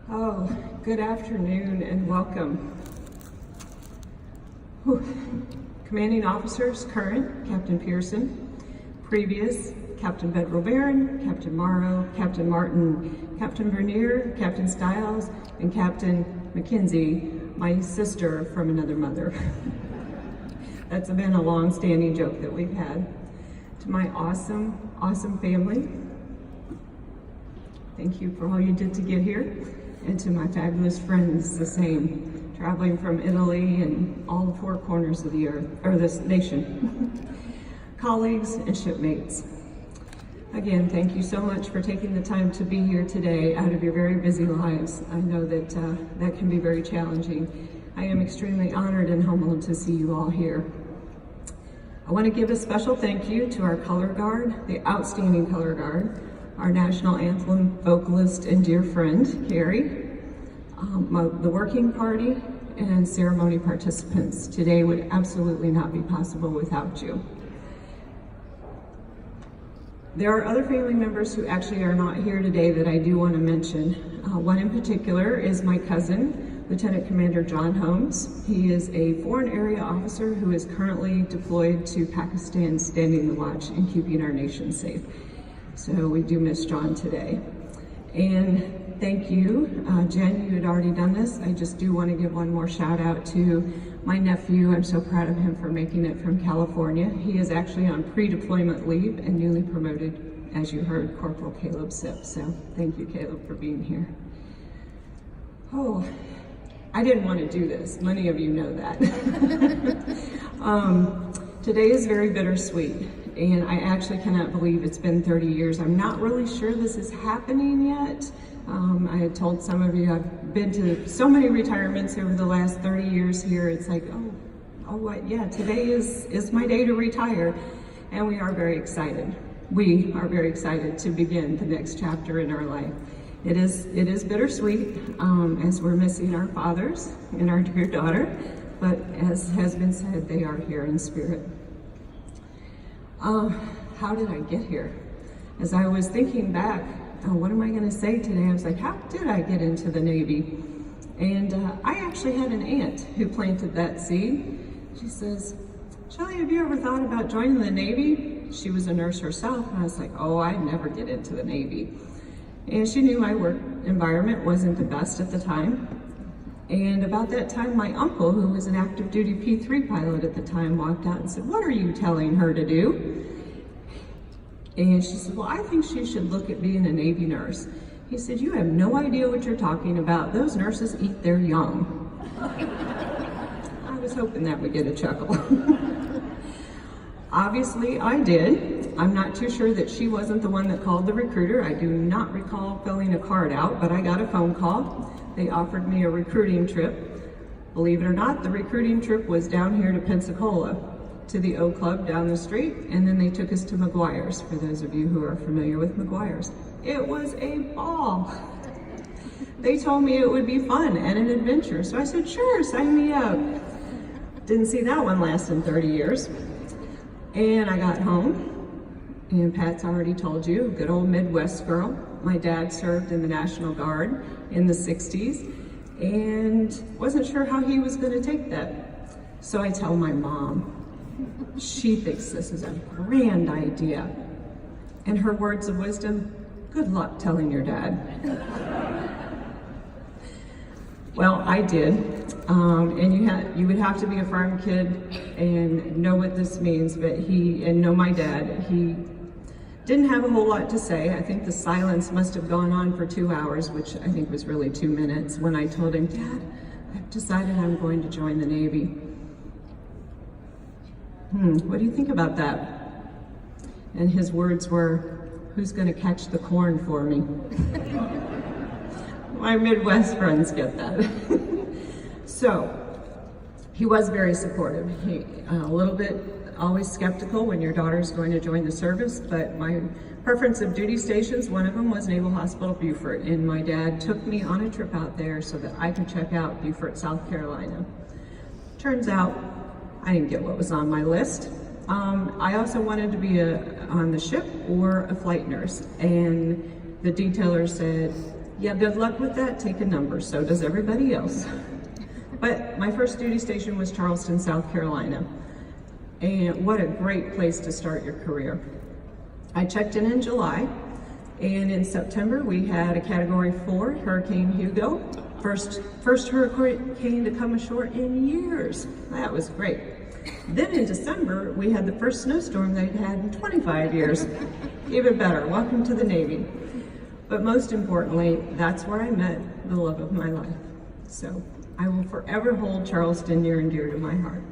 Oh, good afternoon and welcome. Commanding officers, current, Captain Pearson, previous, Captain Bedrell Barron, Captain Morrow, Captain Martin, Captain Vernier, Captain Stiles, and Captain McKenzie, my sister from another mother. That's been a long-standing joke that we've had. To my awesome family, thank you for all you did to get here. And to my fabulous friends, the same, traveling from Italy and all the four corners of the earth, or this nation. Colleagues and shipmates. Again, thank you so much for taking the time to be here today out of your very busy lives. I know that that can be very challenging. I am extremely honored and humbled to see you all here. I want to give a special thank you to our color guard, the outstanding color guard, our national anthem vocalist and dear friend, Carrie, the working party, and ceremony participants. Today would absolutely not be possible without you. There are other family members who actually are not here today that I do want to mention. One in particular is my cousin, Lieutenant Commander John Holmes. He is a foreign area officer who is currently deployed to Pakistan, standing the watch and keeping our nation safe. So we do miss John today. And thank you, Jen, you had already done this. I just do want to give one more shout out to my nephew. I'm so proud of him for making it from California. He is actually on pre-deployment leave and newly promoted, as you heard, Corporal Caleb Sipp. So thank you, Caleb, for being here. Oh, I didn't want to do this. Many of you know that. Today is very bittersweet. And I actually cannot believe it's been 30 years. I'm not really sure this is happening yet. I had told some of you I've been to so many retirements over the last 30 years here. It's like, what? Yeah, today is my day to retire. And we are very excited. We are very excited to begin the next chapter in our life. It is bittersweet as we're missing our fathers and our dear daughter, but as has been said, they are here in spirit. How did I get here? As I was thinking back, what am I going to say today? I was like, how did I get into the Navy? And I actually had an aunt who planted that seed. She says, Shelley, have you ever thought about joining the Navy? She was a nurse herself, and I was like, oh, I'd never get into the Navy. And she knew my work environment wasn't the best at the time. And about that time, my uncle, who was an active duty P-3 pilot at the time, walked out and said, what are you telling her to do? And she said, well, I think she should look at being a Navy nurse. He said, you have no idea what you're talking about. Those nurses eat their young. I was hoping that would get a chuckle. Obviously, I did. I'm not too sure that she wasn't the one that called the recruiter. I do not recall filling a card out, but I got a phone call. They offered me a recruiting trip. Believe it or not, the recruiting trip was down here to Pensacola, to the O Club down the street, and then they took us to McGuire's, for those of you who are familiar with McGuire's. It was a ball. They told me it would be fun and an adventure, so I said, sure, sign me up. Didn't see that one lasting 30 years. And I got home, and Pat's already told you, good old Midwest girl. My dad served in the National Guard in the 60s and wasn't sure how he was going to take that. So I tell my mom. She thinks this is a grand idea. And her words of wisdom, good luck telling your dad. Well, I did. And you would have to be a farm kid and know what this means, but know my dad. He didn't have a whole lot to say. I think the silence must have gone on for 2 hours, which I think was really 2 minutes, when I told him, Dad, I've decided I'm going to join the Navy. What do you think about that? And his words were, who's going to catch the corn for me? My Midwest friends get that. So, he was very supportive. He, a little bit always skeptical when your daughter's going to join the service, but my preference of duty stations, one of them was Naval Hospital Beaufort, and my dad took me on a trip out there so that I could check out Beaufort, South Carolina. Turns out, I didn't get what was on my list. I also wanted to be on the ship or a flight nurse, and the detailer said, Yeah, good luck with that. Take a number. So does everybody else. But my first duty station was Charleston, South Carolina. And what a great place to start your career. I checked in July, and in September we had a Category 4 Hurricane Hugo. First hurricane to come ashore in years. That was great. Then in December, we had the first snowstorm they'd had in 25 years. Even better. Welcome to the Navy. But most importantly, that's where I met the love of my life. So I will forever hold Charleston near and dear to my heart.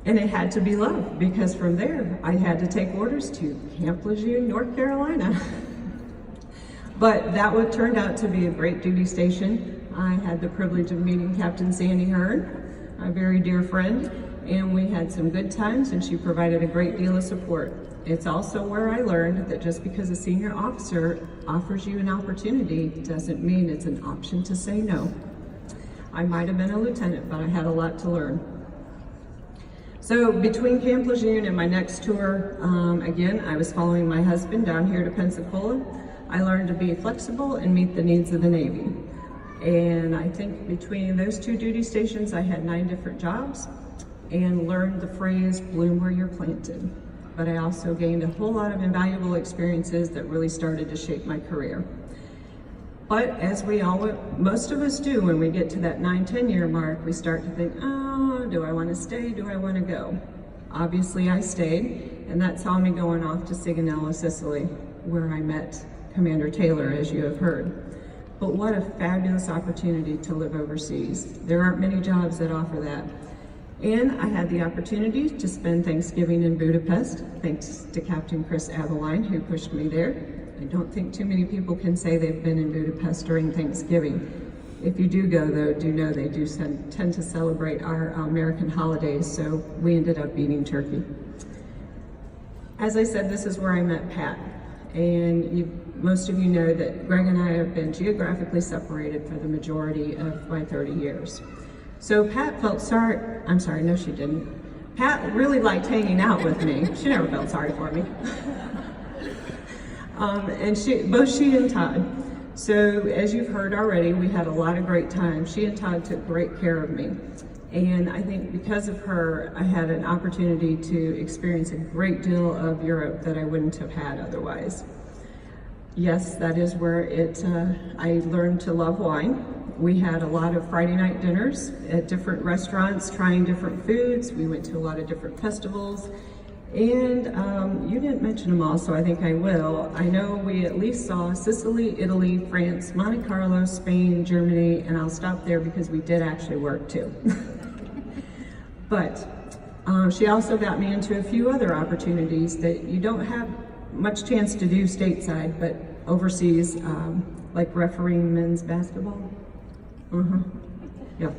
And it had to be love, because from there, I had to take orders to Camp Lejeune, North Carolina. But that would turned out to be a great duty station. I had the privilege of meeting Captain Sandy Hearn, a very dear friend, and we had some good times, and she provided a great deal of support. It's also where I learned that just because a senior officer offers you an opportunity doesn't mean it's an option to say no. I might have been a lieutenant, but I had a lot to learn. So between Camp Lejeune and my next tour, again, I was following my husband down here to Pensacola. I learned to be flexible and meet the needs of the Navy. And I think between those two duty stations, I had 9 different jobs and learned the phrase, bloom where you're planted. But I also gained a whole lot of invaluable experiences that really started to shape my career. But as most of us do, when we get to that 9-10 year mark, we start to think, oh, do I want to stay? Do I want to go? Obviously I stayed, and that saw me going off to Sigonella, Sicily, where I met Commander Taylor, as you have heard. But what a fabulous opportunity to live overseas. There aren't many jobs that offer that. And I had the opportunity to spend Thanksgiving in Budapest, thanks to Captain Chris Aveline, who pushed me there. I don't think too many people can say they've been in Budapest during Thanksgiving. If you do go, though, do know they do tend to celebrate our American holidays, so we ended up eating turkey. As I said, this is where I met Pat. And most of you know that Greg and I have been geographically separated for the majority of my 30 years. So Pat felt sorry, I'm sorry, no she didn't. Pat really liked hanging out with me. She never felt sorry for me. And both she and Todd. So as you've heard already, we had a lot of great times. She and Todd took great care of me. And I think because of her, I had an opportunity to experience a great deal of Europe that I wouldn't have had otherwise. Yes, that is where I learned to love wine. We had a lot of Friday night dinners at different restaurants, trying different foods. We went to a lot of different festivals. And you didn't mention them all, so I think I will. I know we at least saw Sicily, Italy, France, Monte Carlo, Spain, Germany, and I'll stop there because we did actually work too. But she also got me into a few other opportunities that you don't have much chance to do stateside, but overseas, like refereeing men's basketball. Yeah.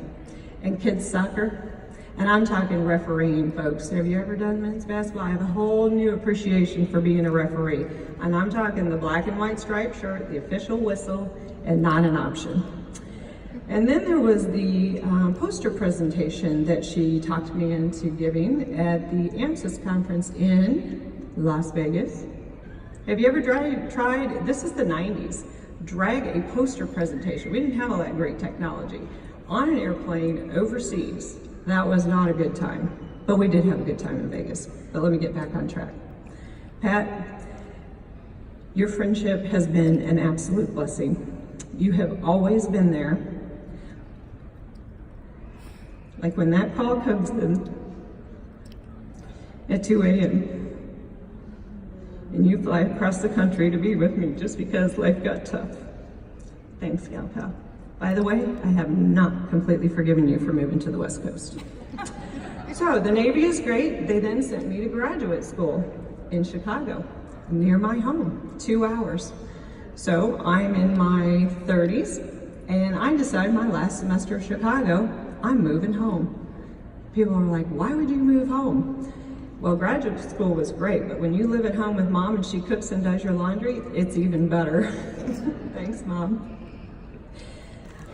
And kids soccer. And I'm talking refereeing, folks. Have you ever done men's basketball? I have a whole new appreciation for being a referee. And I'm talking the black and white striped shirt, the official whistle, and not an option. And then there was the poster presentation that she talked me into giving at the AMSIS conference in Las Vegas. Have you ever tried, this is the 90s, drag a poster presentation? We didn't have all that great technology. On an airplane overseas. That was not a good time, but we did have a good time in Vegas. But let me get back on track. Pat, your friendship has been an absolute blessing. You have always been there. Like when that call comes in at 2 a.m. and you fly across the country to be with me just because life got tough. Thanks, Gal Pal. By the way, I have not completely forgiven you for moving to the West Coast. So the Navy is great. They then sent me to graduate school in Chicago, near my home, 2 hours. So I'm in my 30s, and I decided my last semester of Chicago, I'm moving home. People are like, why would you move home? Well, graduate school was great, but when you live at home with Mom and she cooks and does your laundry, it's even better. Thanks, Mom.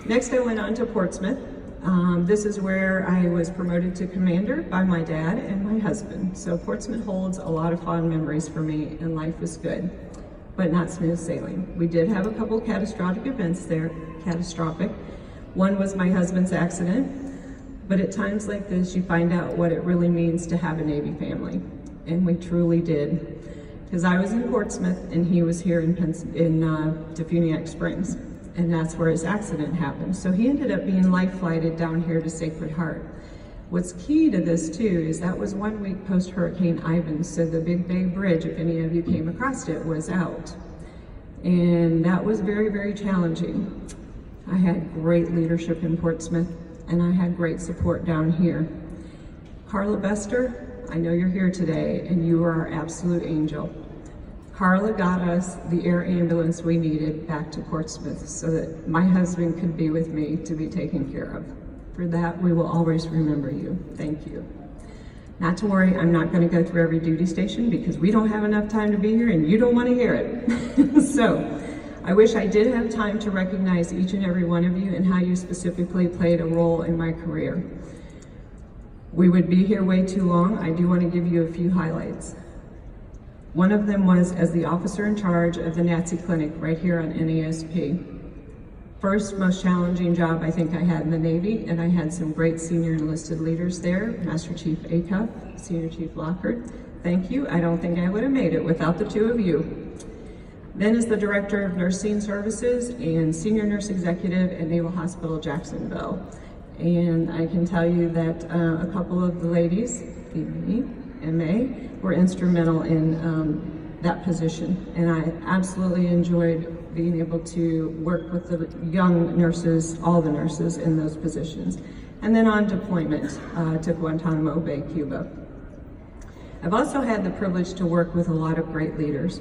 Next, I went on to Portsmouth. This is where I was promoted to commander by my dad and my husband. So Portsmouth holds a lot of fond memories for me, and life was good. but not smooth sailing. We did have a couple catastrophic events there, catastrophic. One was my husband's accident, but at times like this, you find out what it really means to have a Navy family, and we truly did. Because I was in Portsmouth and he was here in Defuniak Springs, and that's where his accident happened. So he ended up being life flighted down here to Sacred Heart. What's key to this too is that was 1 week post Hurricane Ivan, so the Big Bay Bridge, if any of you came across it, was out. And that was very, very challenging. I had great leadership in Portsmouth, and I had great support down here. Carla Bester, I know you're here today, and you are our absolute angel. Carla got us the air ambulance we needed back to Portsmouth so that my husband could be with me to be taken care of. For that, we will always remember you. Thank you. Not to worry, I'm not going to go through every duty station because we don't have enough time to be here and you don't want to hear it. So, I wish I did have time to recognize each and every one of you and how you specifically played a role in my career. We would be here way too long. I do want to give you a few highlights. One of them was as the officer in charge of the NATSE clinic right here on NASP. First most challenging job I think I had in the Navy, and I had some great senior enlisted leaders there, Master Chief Acuff, Senior Chief Lockhart. Thank you. I don't think I would have made it without the two of you. Then as the Director of Nursing Services and Senior Nurse Executive at Naval Hospital Jacksonville. And I can tell you that a couple of the ladies, Phoebe and May, were instrumental in that position. And I absolutely enjoyed being able to work with the young nurses, all the nurses in those positions. And then on deployment to Guantanamo Bay, Cuba. I've also had the privilege to work with a lot of great leaders.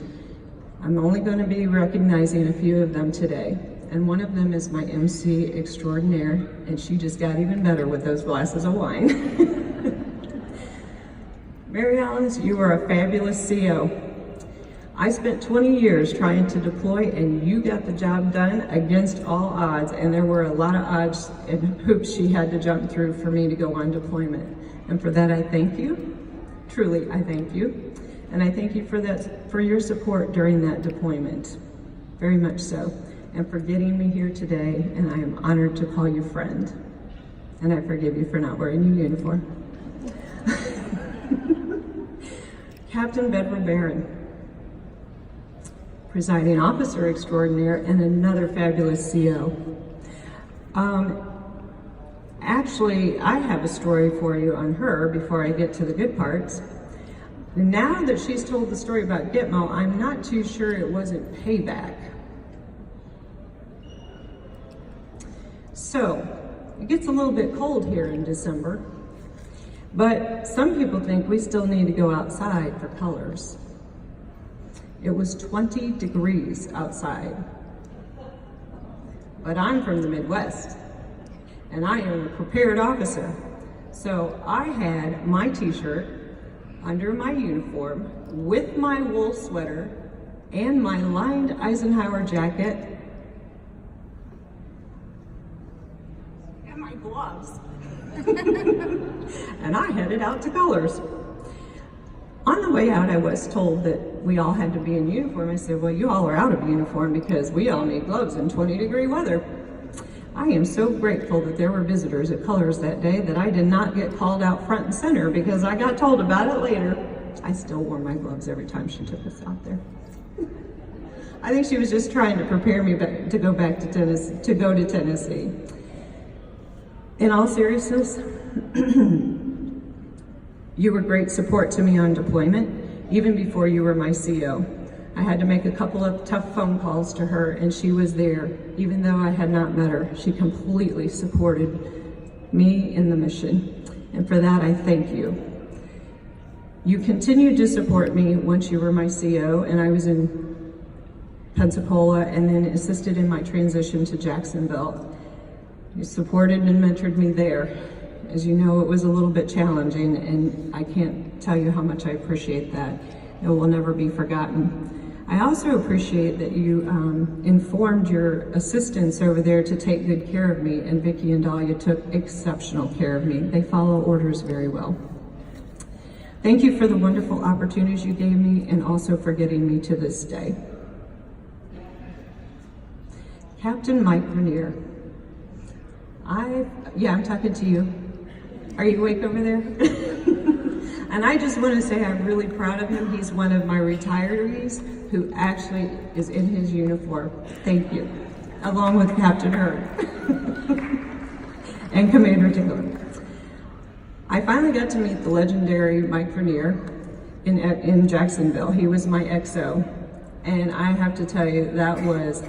I'm only going to be recognizing a few of them today. And one of them is my MC extraordinaire, and she just got even better with those glasses of wine. Mary Alice, you are a fabulous CO. I spent 20 years trying to deploy, and you got the job done against all odds, and there were a lot of odds and hoops she had to jump through for me to go on deployment. And for that, I thank you. Truly, I thank you. And I thank you for your support during that deployment. Very much so. And for getting me here today, and I am honored to call you friend. And I forgive you for not wearing your uniform. Captain Bedford Barron, presiding officer extraordinaire and another fabulous CO. Actually, I have a story for you on her before I get to the good parts. Now that she's told the story about Gitmo, I'm not too sure it wasn't payback. So, it gets a little bit cold here in December, but some people think we still need to go outside for colors. It was 20 degrees outside, but I'm from the Midwest, and I am a prepared officer. So I had my t-shirt under my uniform with my wool sweater and my lined Eisenhower jacket and my gloves. And I headed out to colors. On the way out, I was told that we all had to be in uniform. I said, well, you all are out of uniform because we all need gloves in 20-degree weather. I am so grateful that there were visitors at Colors that day that I did not get called out front and center because I got told about it later. I still wore my gloves every time she took us out there. I think she was just trying to prepare me to go back to Tennessee, to go to Tennessee. In all seriousness, you were great support to me on deployment, even before you were my CO. I had to make a couple of tough phone calls to her, and she was there. Even though I had not met her, she completely supported me in the mission. And for that, I thank you. You continued to support me once you were my CO, and I was in Pensacola, and then assisted in my transition to Jacksonville. You supported and mentored me there. As you know, it was a little bit challenging, and I can't tell you how much I appreciate that. It will never be forgotten. I also appreciate that you informed your assistants over there to take good care of me, and Vicki and Dahlia took exceptional care of me. They follow orders very well. Thank you for the wonderful opportunities you gave me, and also for getting me to this day. Captain Mike Vernier. I'm talking to you. Are you awake over there? And I just want to say I'm really proud of him. He's one of my retirees who actually is in his uniform. Thank you. Along with Captain Hurd and Commander Tickler. I finally got to meet the legendary Mike Vernier in Jacksonville. He was my XO. And I have to tell you, that was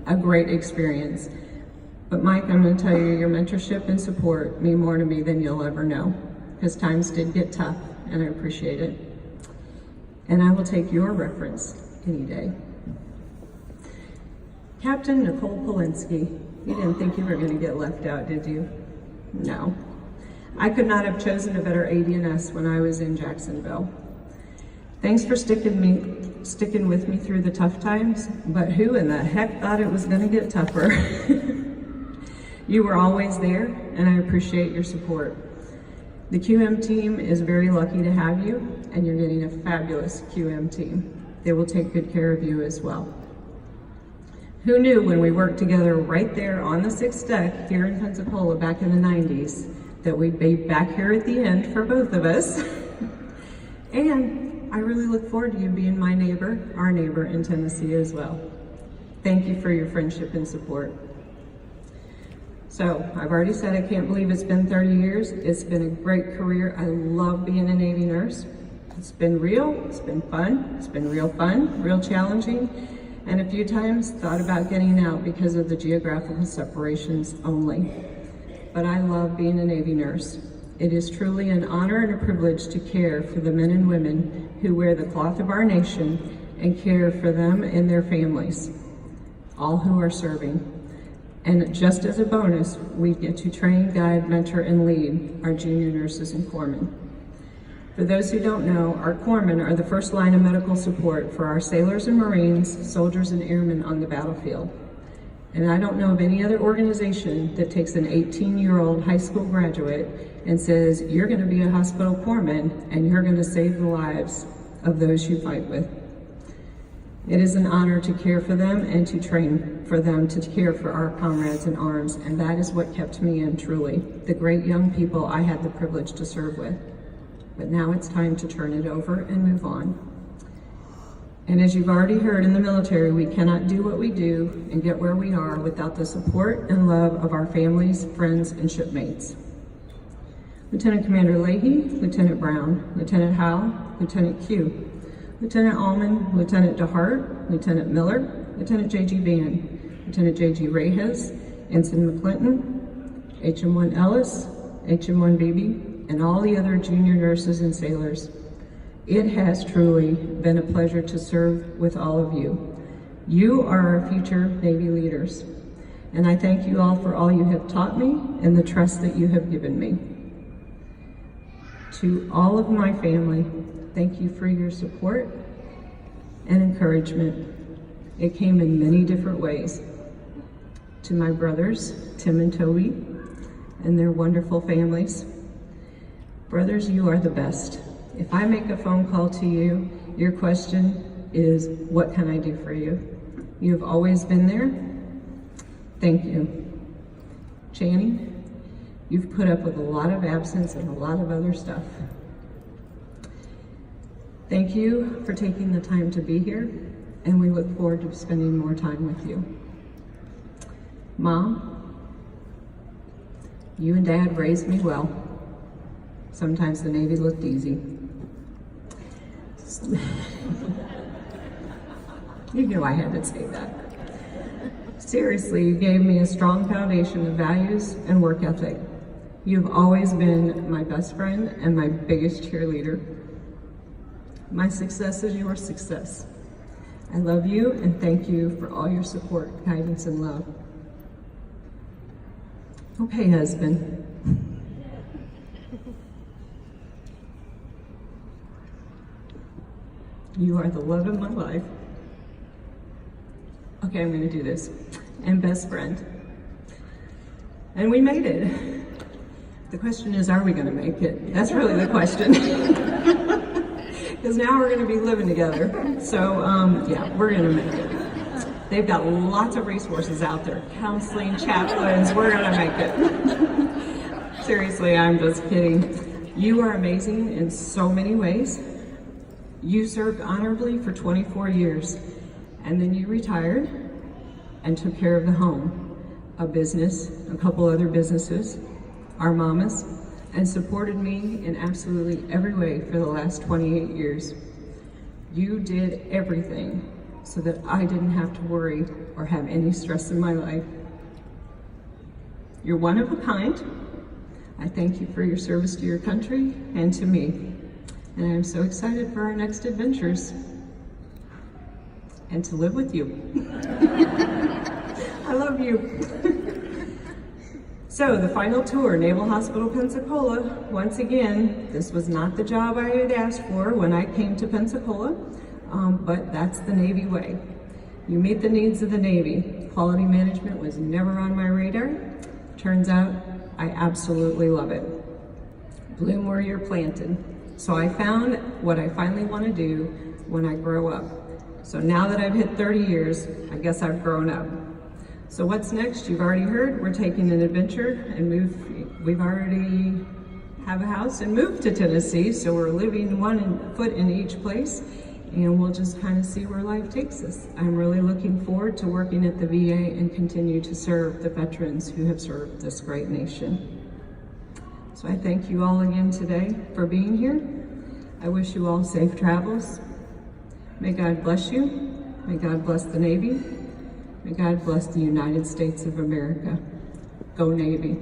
a great experience. But Mike, I'm going to tell you, your mentorship and support mean more to me than you'll ever know, because times did get tough, and I appreciate it. And I will take your reference any day. Captain Nicole Polinsky, you didn't think you were going to get left out, did you? No. I could not have chosen a better AD&S when I was in Jacksonville. Thanks for sticking with me through the tough times, but who in the heck thought it was going to get tougher? You were always there, and I appreciate your support. The QM team is very lucky to have you, and you're getting a fabulous QM team. They will take good care of you as well. Who knew when we worked together right there on the 6th deck here in Pensacola back in the 90s that we'd be back here at the end for both of us. And I really look forward to you being my neighbor, our neighbor in Tennessee as well. Thank you for your friendship and support. So, I've already said I can't believe it's been 30 years. It's been a great career. I love being a Navy nurse. It's been real, it's been fun, it's been real fun, real challenging, and a few times thought about getting out because of the geographical separations only. But I love being a Navy nurse. It is truly an honor and a privilege to care for the men and women who wear the cloth of our nation and care for them and their families, all who are serving. And just as a bonus, we get to train, guide, mentor, and lead our junior nurses and corpsmen. For those who don't know, our corpsmen are the first line of medical support for our sailors and Marines, soldiers and airmen on the battlefield. And I don't know of any other organization that takes an 18-year-old high school graduate and says, you're going to be a hospital corpsman and you're going to save the lives of those you fight with. It is an honor to care for them and to train for them to care for our comrades in arms, and that is what kept me in, truly, the great young people I had the privilege to serve with. But now it's time to turn it over and move on. And as you've already heard, in the military, we cannot do what we do and get where we are without the support and love of our families, friends, and shipmates. Lieutenant Commander Leahy, Lieutenant Brown, Lieutenant Howe, Lieutenant Q, Lieutenant Allman, Lieutenant DeHart, Lieutenant Miller, Lieutenant J.G. Van, Lieutenant J.G. Reyes, Ensign McClinton, HM1 Ellis, HM1 Beebe, and all the other junior nurses and sailors. It has truly been a pleasure to serve with all of you. You are our future Navy leaders, and I thank you all for all you have taught me and the trust that you have given me. To all of my family, thank you for your support and encouragement. It came in many different ways. To my brothers, Tim and Toby, and their wonderful families. Brothers, you are the best. If I make a phone call to you, your question is, what can I do for you? You have always been there. Thank you. Channing, you've put up with a lot of absence and a lot of other stuff. Thank you for taking the time to be here, and we look forward to spending more time with you. Mom, you and Dad raised me well. Sometimes the Navy looked easy. You knew I had to say that. Seriously, you gave me a strong foundation of values and work ethic. You've always been my best friend and my biggest cheerleader. My success is your success. I love you and thank you for all your support, guidance, and love. Okay, husband. You are the love of my life. Okay, I'm gonna do this. And best friend. And we made it. The question is, are we gonna make it? That's really the question. Because now we're gonna be living together. So, yeah, we're gonna make it. They've got lots of resources out there, counseling, chaplains, we're gonna make it. Seriously, I'm just kidding. You are amazing in so many ways. You served honorably for 24 years, and then you retired and took care of the home, a business, a couple other businesses, our mamas, and supported me in absolutely every way for the last 28 years. You did everything so that I didn't have to worry or have any stress in my life. You're one of a kind. I thank you for your service to your country and to me. And I'm so excited for our next adventures and to live with you. I love you. So the final tour, Naval Hospital, Pensacola. Once again, this was not the job I had asked for when I came to Pensacola, but that's the Navy way. You meet the needs of the Navy. Quality management was never on my radar. Turns out I absolutely love it. Bloom where you're planted. So I found what I finally want to do when I grow up. So now that I've hit 30 years, I guess I've grown up. So what's next? You've already heard, we're taking an adventure and we've already have a house and moved to Tennessee, so we're living one foot in each place, and we'll just kind of see where life takes us. I'm really looking forward to working at the VA and continue to serve the veterans who have served this great nation. So I thank you all again today for being here. I wish you all safe travels. May God bless you. May God bless the Navy. May God bless the United States of America. Go Navy.